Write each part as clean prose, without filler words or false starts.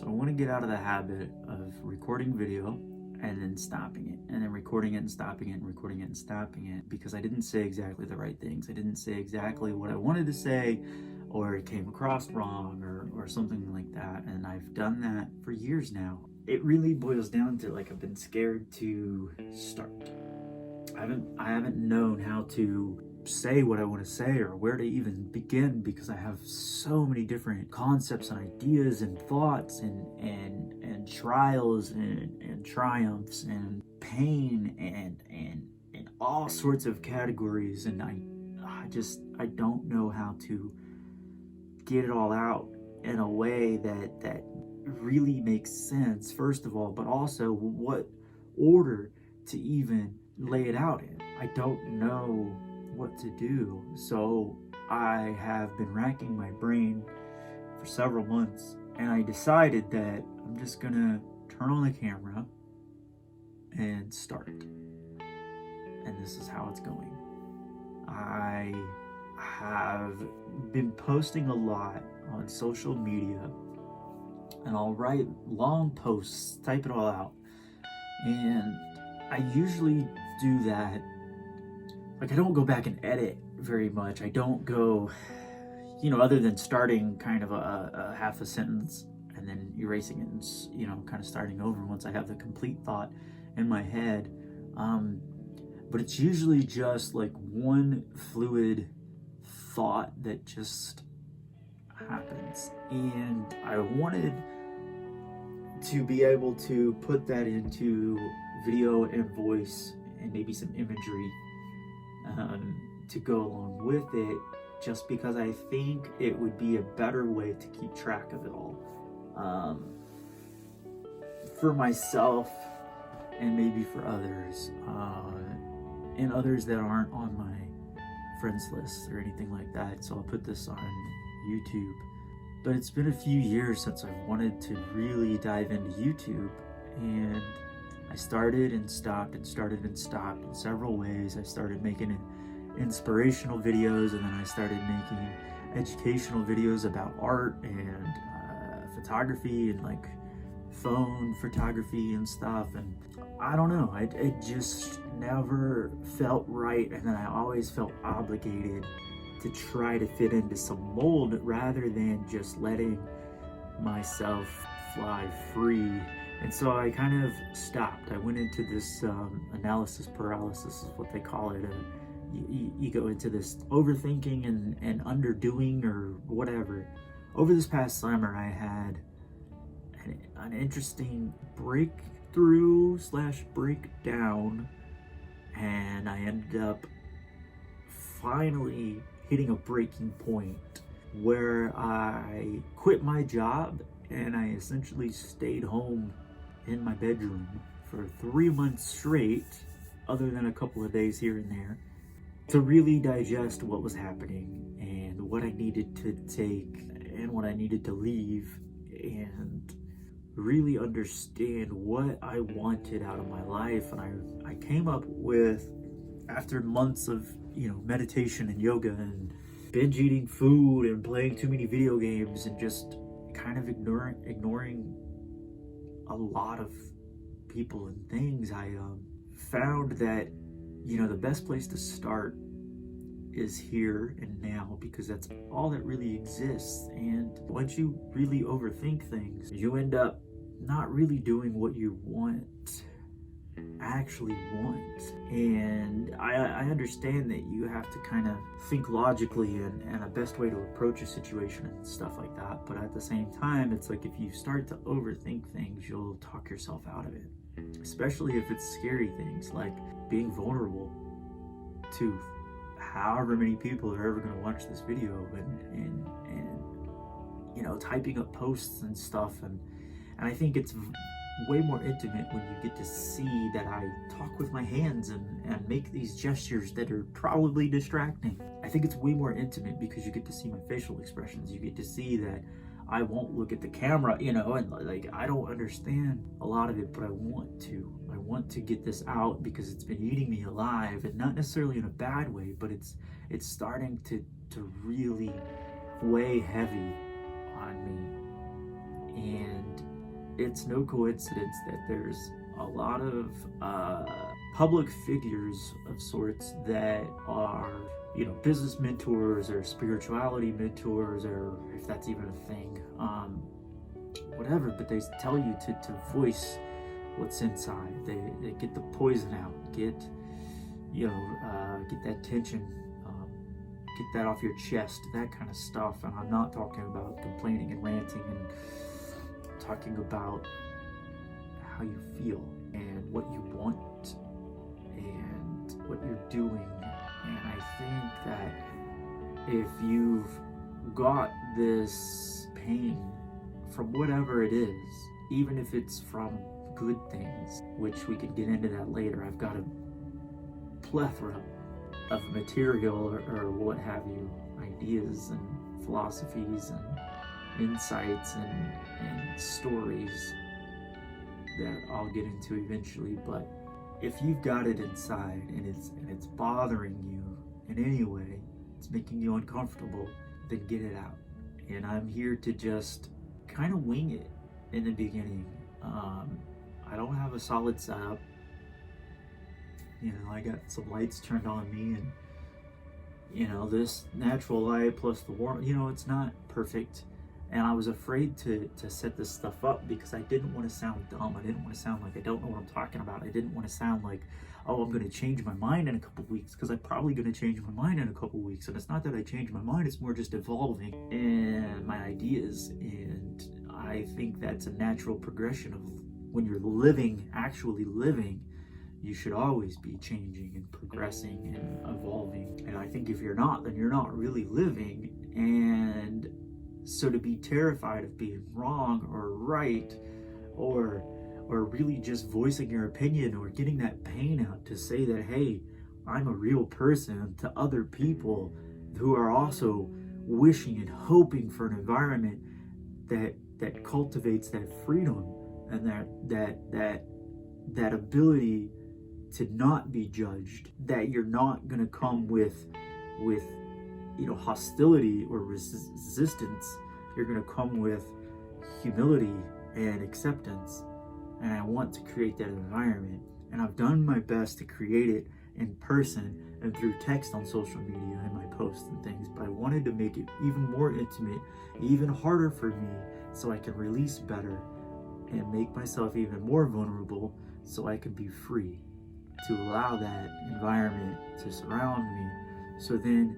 So I want to get out of the habit of recording video and then stopping it, and then recording it and stopping it, and recording it and stopping it, because I didn't say exactly the right things. I didn't say exactly what I wanted to say, or it came across wrong, or something like that. And I've done that for years now. It really boils down to, like, I've been scared to start. I haven't known how to say what I want to say or where to even begin, because I have so many different concepts and ideas and thoughts and trials and triumphs and pain and all sorts of categories, and I don't know how to get it all out in a way that really makes sense, first of all, but also what order to even lay it out in. I don't know what to do. So I have been racking my brain for several months, and I decided that I'm just gonna turn on the camera and start. And this is how it's going. I have been posting a lot on social media, and I'll write long posts, type it all out, and I usually do that. Like, I don't go back and edit very much. I don't go, other than starting kind of a half a sentence and then erasing it and, kind of starting over once I have the complete thought in my head. But it's usually just like one fluid thought that just happens. And I wanted to be able to put that into video and voice and maybe some imagery to go along with it, just because I think it would be a better way to keep track of it all, for myself and maybe for others, and others that aren't on my friends list or anything like that. So I'll put this on YouTube. But it's been a few years since I've wanted to really dive into YouTube, and I started and stopped and started and stopped in several ways. I started making inspirational videos, and then I started making educational videos about art and photography and like phone photography and stuff. And I don't know, it just never felt right. And then I always felt obligated to try to fit into some mold rather than just letting myself fly free. And so I kind of stopped. I went into this analysis paralysis is what they call it. You go into this overthinking and underdoing or whatever. Over this past summer, I had an interesting breakthrough / breakdown, and I ended up finally hitting a breaking point where I quit my job and I essentially stayed home in my bedroom for 3 months straight, other than a couple of days here and there, to really digest what was happening and what I needed to take and what I needed to leave, and really understand what I wanted out of my life. And I came up with, after months of meditation and yoga and binge eating food and playing too many video games and just kind of ignoring a lot of people and things, I found that the best place to start is here and now, because that's all that really exists. And once you really overthink things, you end up not really doing what you actually want. And I understand that you have to kind of think logically and a best way to approach a situation and stuff like that, but at the same time, it's like if you start to overthink things, you'll talk yourself out of it, especially if it's scary things like being vulnerable to however many people are ever going to watch this video, and typing up posts and stuff. And I think it's way more intimate when you get to see that I talk with my hands and make these gestures that are probably distracting. I think it's way more intimate because you get to see my facial expressions. You get to see that I won't look at the camera, and like, I don't understand a lot of it, but I want to get this out because it's been eating me alive, and not necessarily in a bad way, but it's starting to really weigh heavy on me. And it's no coincidence that there's a lot of public figures of sorts that are, business mentors or spirituality mentors, or if that's even a thing, whatever, but they tell you to voice what's inside. They get the poison out, get that tension, get that off your chest, that kind of stuff. And I'm not talking about complaining and ranting, and talking about how you feel and what you want and what you're doing. And I think that if you've got this pain from whatever it is, even if it's from good things, which we could get into that later. I've got a plethora of material or what have you, ideas and philosophies and insights and stories that I'll get into eventually. But if you've got it inside and it's bothering you in any way, it's making you uncomfortable, then get it out. And I'm here to just kind of wing it in the beginning. I don't have a solid setup. I got some lights turned on me, and this natural light plus the warmth, it's not perfect. And I was afraid to set this stuff up because I didn't want to sound dumb. I didn't want to sound like I don't know what I'm talking about. I didn't want to sound like, oh, I'm going to change my mind in a couple weeks, because I'm probably going to change my mind in a couple weeks. And it's not that I changed my mind, it's more just evolving and my ideas. And I think that's a natural progression of when you're actually living, you should always be changing and progressing and evolving. And I think if you're not, then you're not really living. And so to be terrified of being wrong or right, or really just voicing your opinion or getting that pain out to say that, hey, I'm a real person, to other people who are also wishing and hoping for an environment that cultivates that freedom and that ability to not be judged, that you're not going to come with hostility or resistance. You're going to come with humility and acceptance. And I want to create that environment, and I've done my best to create it in person and through text on social media and my posts and things, but I wanted to make it even more intimate, even harder for me, so I can release better and make myself even more vulnerable, so I can be free to allow that environment to surround me. So then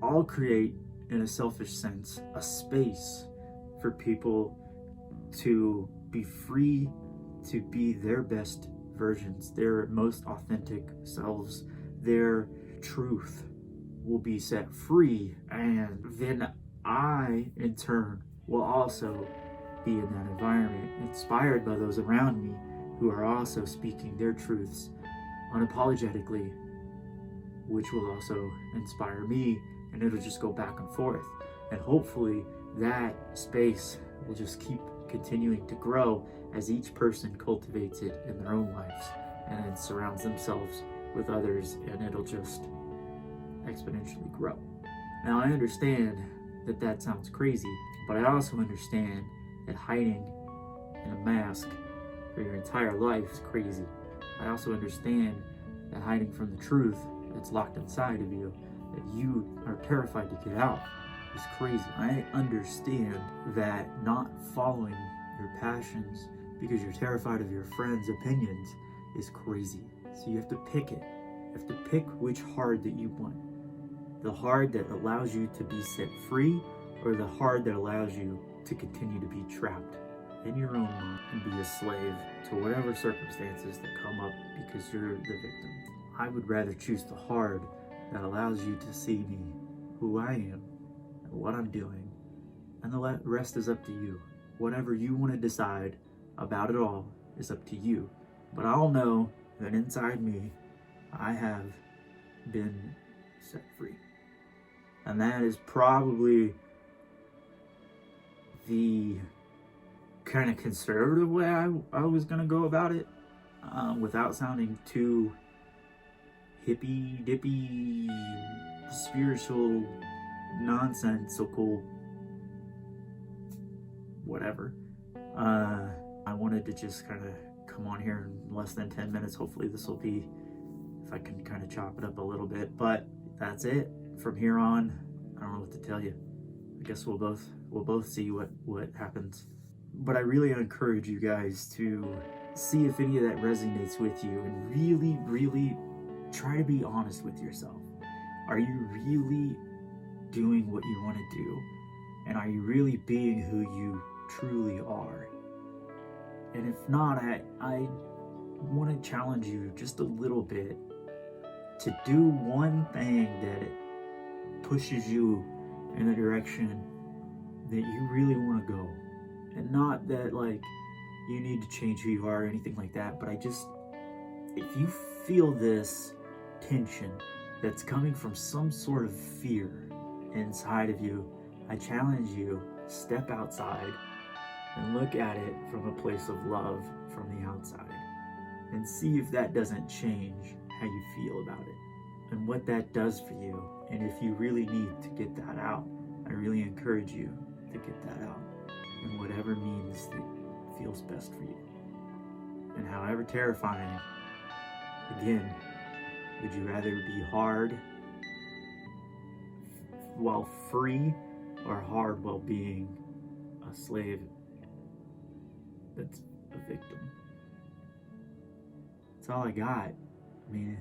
I'll create, in a selfish sense, a space for people to be free to be their best versions, their most authentic selves. Their truth will be set free, and then I, in turn, will also be in that environment, inspired by those around me who are also speaking their truths unapologetically, which will also inspire me, and it'll just go back and forth. And hopefully that space will just keep continuing to grow as each person cultivates it in their own lives and then surrounds themselves with others, and it'll just exponentially grow. Now, I understand that sounds crazy, but I also understand that hiding in a mask for your entire life is crazy. I also understand that hiding from the truth that's locked inside of you, that you are terrified to get out, is crazy. I understand that not following your passions because you're terrified of your friends' opinions is crazy. So you have to pick it. You have to pick which hard that you want. The hard that allows you to be set free, or the hard that allows you to continue to be trapped in your own mind and be a slave to whatever circumstances that come up because you're the victim. I would rather choose the hard that allows you to see me, who I am, and what I'm doing, and the rest is up to you. Whatever you want to decide about it all is up to you. But I'll know that inside me, I have been set free. And that is probably the kind of conservative way I was going to go about it, without sounding too hippy dippy, spiritual, nonsensical, whatever. I wanted to just kind of come on here in less than 10 minutes. Hopefully this will be, if I can kind of chop it up a little bit, but that's it. From here on, I don't know what to tell you. I guess we'll both see what happens. But I really encourage you guys to see if any of that resonates with you, and really, really try to be honest with yourself. Are you really doing what you want to do? And are you really being who you truly are? And if not, I want to challenge you just a little bit to do one thing that pushes you in the direction that you really want to go. And not that like you need to change who you are or anything like that, but if you feel this tension that's coming from some sort of fear inside of you, I challenge you, step outside and look at it from a place of love from the outside, and see if that doesn't change how you feel about it and what that does for you. And if you really need to get that out, I really encourage you to get that out in whatever means that feels best for you. And however terrifying, again, would you rather be hard while free, or hard while being a slave that's a victim? That's all I got. I mean,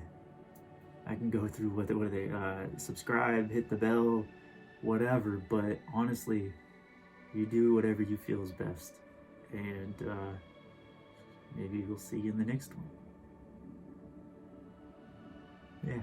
I can go through what are they, subscribe, hit the bell, whatever, but honestly, you do whatever you feel is best. And maybe we'll see you in the next one. Yeah.